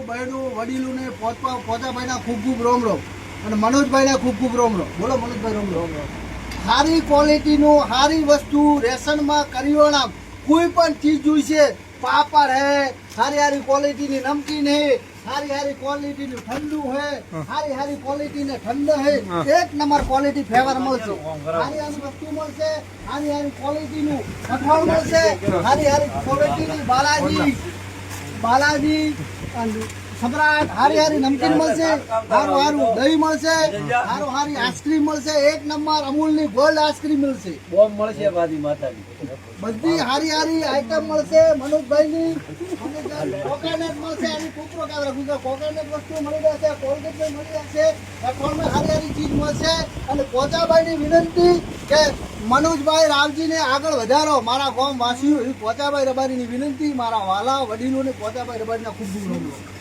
બહેનો વડીલોને પોતાભાઈના ખૂબ ખૂબ રોમ રોમ અને મનોજભાઈના ખૂબ ખૂબ રોમ રોમ. બોલો મનોજભાઈ રોમ રોમ. સારી ક્વોલિટીનું સારી વસ્તુ રેશનમાં કરિયાણા કોઈ પણ ચીજ જોઈશે. પાપડ હે, સારી સારી ક્વોલિટીની નમકીન હે, સારી સારી ક્વોલિટીનું ઠંડુ હે, સારી સારી ક્વોલિટીને ઠંડ હે, એક નંબર ક્વોલિટી ફ્લેવર મળશે. સારી સારી વસ્તુ મળશે, સારી સારી ક્વોલિટીનું કઠોળ મળશે, સારી સારી ક્વોલિટીની બાલાજી સમ્રાટ, હારી હારી નમકીન મળશે, સારું સારું દહીં મળશે, સારું સારી આઈસ્ક્રીમ મળશે, એક નંબર અમૂલની ગોલ્ડ આઈસ્ક્રીમ મળશે, બોમ્બ મળશે બાજી માતાજી. બધી હારી હારી આઈટમ મળશે. મનોજભાઈની કોકોનટ મળશે, એની કૂતરો કાવરા ગુજરાત કોકોનટ વસ્તુ મળી જશે, કોલગેટ મળી જશે, કઠોળમાં હારી હારી ચીજ મળશે. અને પોચાભાઈની વિનંતી કે મનોજભાઈ રાવજીને આગળ વધારો. મારા ગામ વાસીઓ એવી પોચાભાઈ રબારીની વિનંતી, મારા વાલા વડીલોને પોચાભાઈ રબારીના ખૂબ ખૂબ